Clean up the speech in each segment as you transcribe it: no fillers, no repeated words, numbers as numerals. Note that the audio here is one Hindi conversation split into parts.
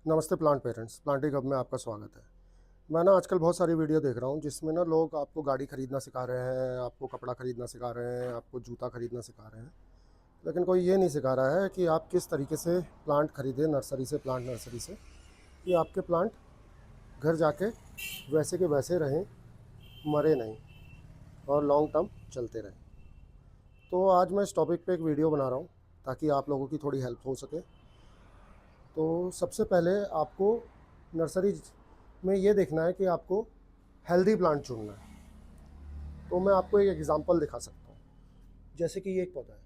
नमस्ते प्लांट पेरेंट्स, प्लांटिंग हब में आपका स्वागत है। मैं ना आजकल बहुत सारी वीडियो देख रहा हूँ जिसमें ना लोग आपको गाड़ी खरीदना सिखा रहे हैं, आपको कपड़ा खरीदना सिखा रहे हैं, आपको जूता खरीदना सिखा रहे हैं। लेकिन कोई ये नहीं सिखा रहा है कि आप किस तरीके से प्लांट खरीदें नर्सरी से, प्लांट नर्सरी से, कि आपके प्लांट घर जाके वैसे के वैसे रहें, मरे नहीं और लॉन्ग टर्म चलते रहें। तो आज मैं इस टॉपिक पे एक वीडियो बना रहा हूँ ताकि आप लोगों की थोड़ी हेल्प हो सके। तो सबसे पहले आपको नर्सरी में ये देखना है कि आपको हेल्दी प्लांट चुनना है। तो मैं आपको एक एग्जांपल दिखा सकता हूँ। जैसे कि ये एक पौधा है,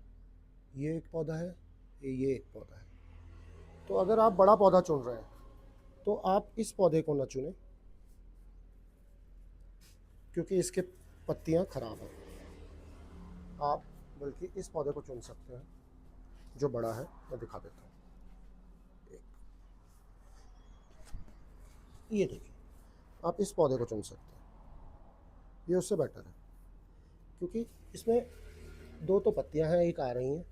ये एक पौधा है, ये एक पौधा है। तो अगर आप बड़ा पौधा चुन रहे हैं तो आप इस पौधे को ना चुनें क्योंकि इसके पत्तियाँ खराब हैं। आप बल्कि इस पौधे को चुन सकते हैं जो बड़ा है। मैं दिखा देता हूँ। ये देखिए, आप इस पौधे को चुन सकते हैं, ये उससे बेटर है क्योंकि इसमें दो तो पत्तियां हैं, एक आ रही हैं।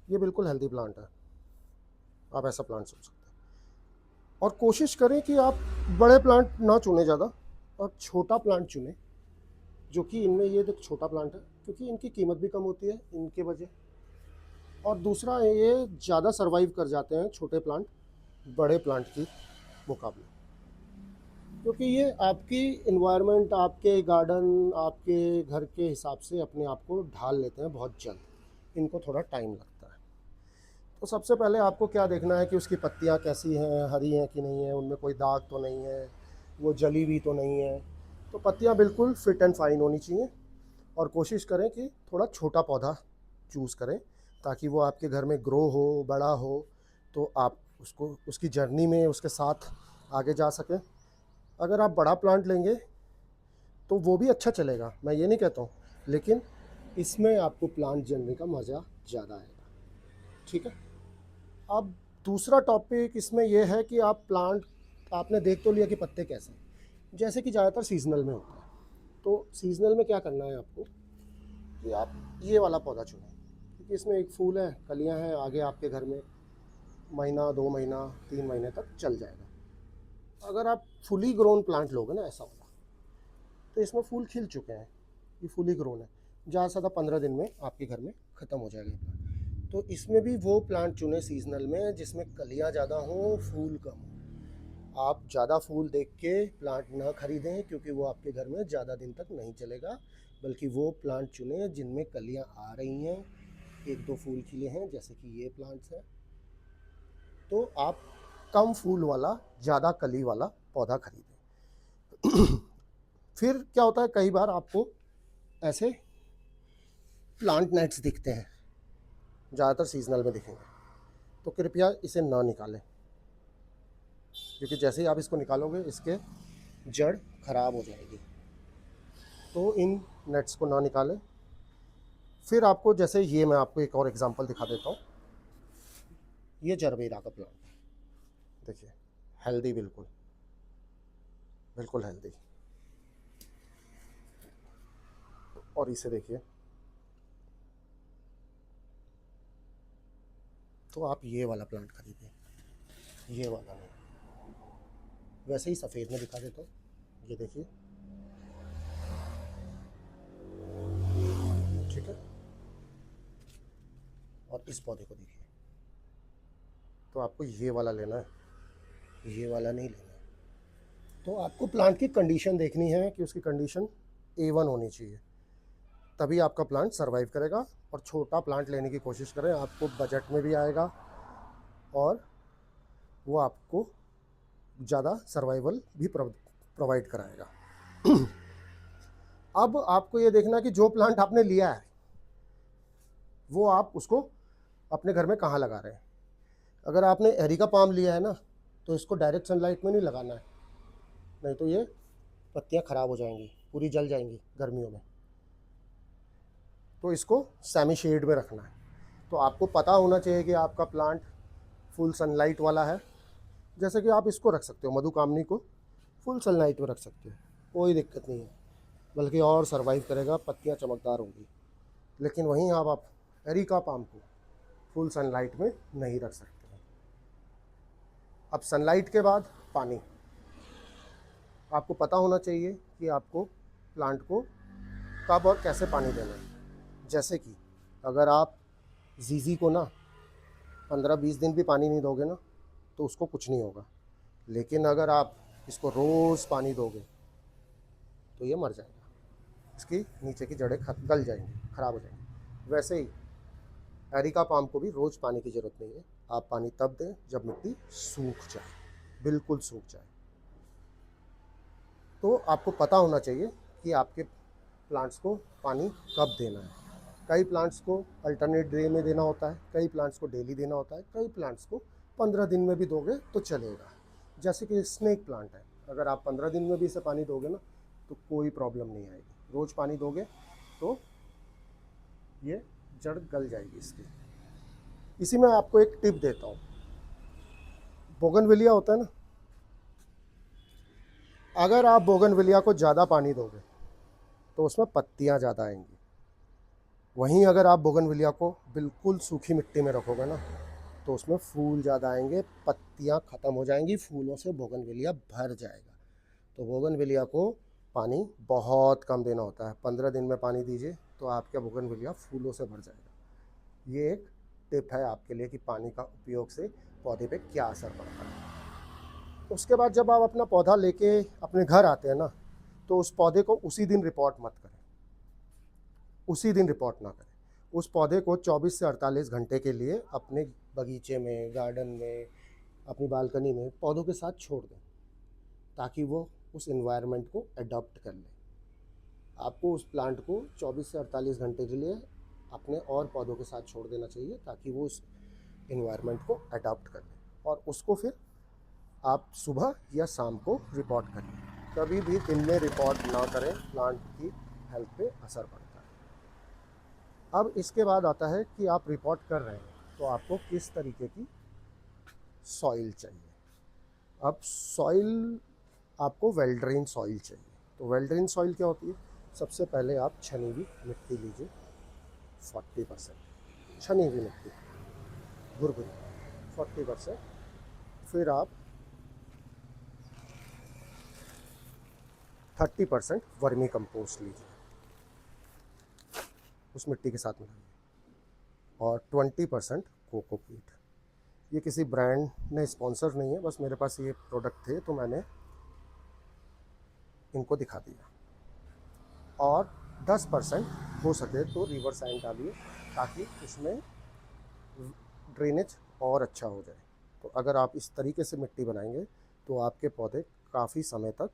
ये बिल्कुल हेल्दी प्लांट है। आप ऐसा प्लांट चुन सकते हैं और कोशिश करें कि आप बड़े प्लांट ना चुनें ज़्यादा, और छोटा प्लांट चुनें, जो कि इनमें ये एक छोटा प्लांट है क्योंकि इनकी कीमत भी कम होती है इनके वजह। और दूसरा ये ज़्यादा सर्वाइव कर जाते हैं छोटे प्लांट बड़े प्लांट की मुकाबले, क्योंकि ये आपकी इन्वायरमेंट, आपके गार्डन, आपके घर के हिसाब से अपने आप को ढाल लेते हैं बहुत जल्द। इनको थोड़ा टाइम लगता है। तो सबसे पहले आपको क्या देखना है कि उसकी पत्तियाँ कैसी हैं, हरी हैं कि नहीं है, उनमें कोई दाग तो नहीं है, वो जली हुई तो नहीं है। तो पत्तियाँ बिल्कुल फिट एंड फाइन होनी चाहिए। और कोशिश करें कि थोड़ा छोटा पौधा चूज़ करें ताकि वो आपके घर में ग्रो हो, बड़ा हो, तो आप उसको उसकी जर्नी में उसके साथ आगे जा सकें। अगर आप बड़ा प्लांट लेंगे तो वो भी अच्छा चलेगा, मैं ये नहीं कहता हूँ, लेकिन इसमें आपको प्लांट जर्नी का मज़ा ज़्यादा आएगा। ठीक है। अब दूसरा टॉपिक इसमें यह है कि आप प्लांट, आपने देख तो लिया कि पत्ते कैसे हैं। जैसे कि ज़्यादातर सीजनल में होता है, तो सीजनल में क्या करना है आपको कि आप ये वाला पौधा चुनें क्योंकि इसमें एक फूल है, कलियां हैं, आगे आपके घर में महीना, 2 महीना, 3 महीने तक चल जाएगा। अगर आप फुली ग्रोन प्लांट लोगे ना ऐसा वाला, तो इसमें फूल खिल चुके हैं, ये फुली ग्रोन है, ज़्यादा से ज़्यादा 15 दिन में आपके घर में ख़त्म हो जाएगा प्लांट। तो इसमें भी वो प्लांट चुने सीजनल में जिसमें कलियाँ ज़्यादा हों, फूल कम हो। आप ज़्यादा फूल देख के प्लांट ना खरीदें क्योंकि वो आपके घर में ज़्यादा दिन तक नहीं चलेगा, बल्कि वो प्लांट चुने जिनमें कलियाँ आ रही हैं, एक दो फूल खिले हैं, जैसे कि ये प्लांट्स हैं। तो आप कम फूल वाला, ज़्यादा कली वाला पौधा खरीदें। फिर क्या होता है, कई बार आपको ऐसे प्लांट नेट्स दिखते हैं, ज़्यादातर सीजनल में दिखेंगे, तो कृपया इसे ना निकालें क्योंकि जैसे ही आप इसको निकालोगे इसके जड़ खराब हो जाएगी। तो इन नेट्स को ना निकालें। फिर आपको, जैसे ये मैं आपको एक और एग्जांपल दिखा देता हूँ। ये जरबेरा का प्लांट है, देखिए, हेल्दी, बिल्कुल बिल्कुल हेल्दी। और इसे देखिए, तो आप ये वाला प्लांट खरीदें, ये वाला नहीं। वैसे ही सफ़ेद में दिखा देता हूँ, ये देखिए, ठीक है। और इस पौधे को देखिए, तो आपको ये वाला लेना है, ये वाला नहीं लेना है। तो आपको प्लांट की कंडीशन देखनी है कि उसकी कंडीशन A1 होनी चाहिए, तभी आपका प्लांट सर्वाइव करेगा। और छोटा प्लांट लेने की कोशिश करें, आपको बजट में भी आएगा और वो आपको ज़्यादा सर्वाइवल भी प्रोवाइड कराएगा। अब आपको ये देखना कि जो प्लांट आपने लिया है वो आप उसको अपने घर में कहाँ लगा रहे हैं। अगर आपने एरिका पाम लिया है ना, तो इसको डायरेक्ट सनलाइट में नहीं लगाना है, नहीं तो ये पत्तियाँ ख़राब हो जाएंगी, पूरी जल जाएंगी गर्मियों में। तो इसको सेमी शेड में रखना है। तो आपको पता होना चाहिए कि आपका प्लांट फुल सनलाइट वाला है। जैसे कि आप इसको रख सकते हो, मधुकामनी को फुल सनलाइट में रख सकते हो, कोई दिक्कत नहीं है, बल्कि और सर्वाइव करेगा, पत्तियाँ चमकदार होंगी। लेकिन वहीं आप एरिका पाम को फुल सनलाइट में नहीं रख सकते हैं। अब सनलाइट के बाद पानी, आपको पता होना चाहिए कि आपको प्लांट को कब और कैसे पानी देना है। जैसे कि अगर आप जीजी को ना 15-20 दिन भी पानी नहीं दोगे ना तो उसको कुछ नहीं होगा, लेकिन अगर आप इसको रोज़ पानी दोगे तो ये मर जाएगा, इसकी नीचे की जड़ें गल जाएंगी, ख़राब हो जाएंगी। वैसे ही एरिका पाम को भी रोज़ पानी की ज़रूरत नहीं है, आप पानी तब दें जब मिट्टी सूख जाए, बिल्कुल सूख जाए। तो आपको पता होना चाहिए कि आपके प्लांट्स को पानी कब देना है। कई प्लांट्स को अल्टरनेट डे में देना होता है, कई प्लांट्स को डेली देना होता है, कई प्लांट्स को 15 दिन में भी दोगे तो चलेगा। जैसे कि स्नेक प्लांट है, अगर आप 15 दिन में भी इसे पानी दोगे ना तो कोई प्रॉब्लम नहीं आएगी। रोज़ पानी दोगे तो ये जड़ गल जाएगी इसकी। इसी में आपको एक टिप देता हूँ। बोगनविलिया होता है ना, अगर आप बोगनविलिया को ज़्यादा पानी दोगे तो उसमें पत्तियाँ ज़्यादा आएंगी। वहीं अगर आप बोगनविलिया को बिल्कुल सूखी मिट्टी में रखोगे ना तो उसमें फूल ज़्यादा आएंगे, पत्तियाँ ख़त्म हो जाएंगी, फूलों से बोगनविलिया भर जाएगा। तो बोगनविलिया को पानी बहुत कम देना होता है, 15 दिन में पानी दीजिए तो आपका बोगनविलिया फूलों से भर जाएगा। ये एक टिप है आपके लिए कि पानी का उपयोग से पौधे पे क्या असर पड़ता है। उसके बाद जब आप अपना पौधा लेके अपने घर आते हैं ना तो उस पौधे को उसी दिन रिपोर्ट मत करें, उसी दिन रिपोर्ट ना करें। उस पौधे को 24 से 48 घंटे के लिए अपने बगीचे में, गार्डन में, अपनी बालकनी में पौधों के साथ छोड़ दें ताकि वो उस एनवायरनमेंट को अडॉप्ट कर ले। आपको उस प्लांट को 24 से 48 घंटे के लिए अपने और पौधों के साथ छोड़ देना चाहिए ताकि वो उस एनवायरनमेंट को अडॉप्ट कर ले, और उसको फिर आप सुबह या शाम को रिपोर्ट करें। कभी भी दिन में रिपोर्ट ना करें, प्लांट की हेल्थ पे असर पड़ता है। अब इसके बाद आता है कि आप रिपोर्ट कर रहे हैं तो आपको किस तरीके की सॉइल चाहिए। अब सॉइल आपको वेल ड्रेन सॉइल चाहिए। तो वेल ड्रेन सॉइल क्या होती है? सबसे पहले आप छनी हुई मिट्टी लीजिए 40%, छनी हुई मिट्टी भुरभुरी 40%। फिर आप 30% वर्मी कंपोस्ट लीजिए, उस मिट्टी के साथ मिलाइए, और 20% कोकोपीट। ये किसी ब्रांड ने स्पॉन्सर नहीं है, बस मेरे पास ये प्रोडक्ट थे तो मैंने इनको दिखा दिया। और 10% हो सके तो रिवर सैंड डालिए ताकि उसमें ड्रेनेज और अच्छा हो जाए। तो अगर आप इस तरीके से मिट्टी बनाएंगे तो आपके पौधे काफ़ी समय तक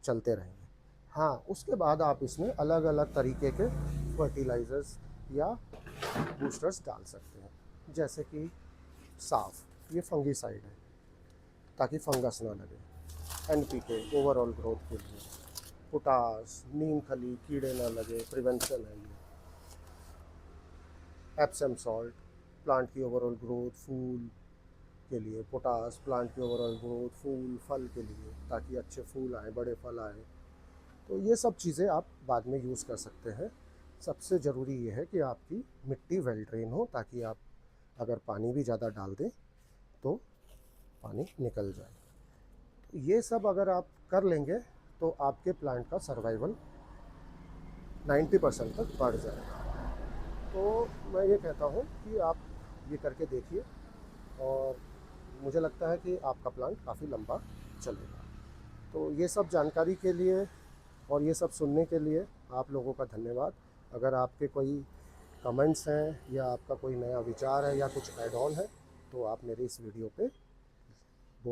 चलते रहेंगे। हाँ, उसके बाद आप इसमें अलग अलग तरीके के फर्टिलाइज़र्स या बूस्टर्स डाल सकते हैं, जैसे कि साफ, ये फंगीसाइड है ताकि फंगस ना लगे, NPK ओवरऑल ग्रोथ के लिए, पोटास नीम खली कीड़े ना लगे प्रिवेंशन है ये, एप्सम सॉल्ट प्लांट की ओवरऑल ग्रोथ फूल के लिए, पोटास प्लांट की ओवरऑल ग्रोथ फूल फल के लिए ताकि अच्छे फूल आए, बड़े फल आए। तो ये सब चीज़ें आप बाद में यूज़ कर सकते हैं। सबसे ज़रूरी ये है कि आपकी मिट्टी वेल ड्रेन हो ताकि आप अगर पानी भी ज़्यादा डाल दें तो पानी निकल जाए। तो ये सब अगर आप कर लेंगे तो आपके प्लांट का सर्वाइवल 90% तक बढ़ जाएगा। तो मैं ये कहता हूँ कि आप ये करके देखिए, और मुझे लगता है कि आपका प्लांट काफ़ी लंबा चलेगा। तो ये सब जानकारी के लिए और ये सब सुनने के लिए आप लोगों का धन्यवाद। अगर आपके कोई कमेंट्स हैं या आपका कोई नया विचार है या कुछ ऐड ऑन है तो आप मेरे इस वीडियो पे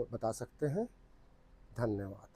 बता सकते हैं। धन्यवाद।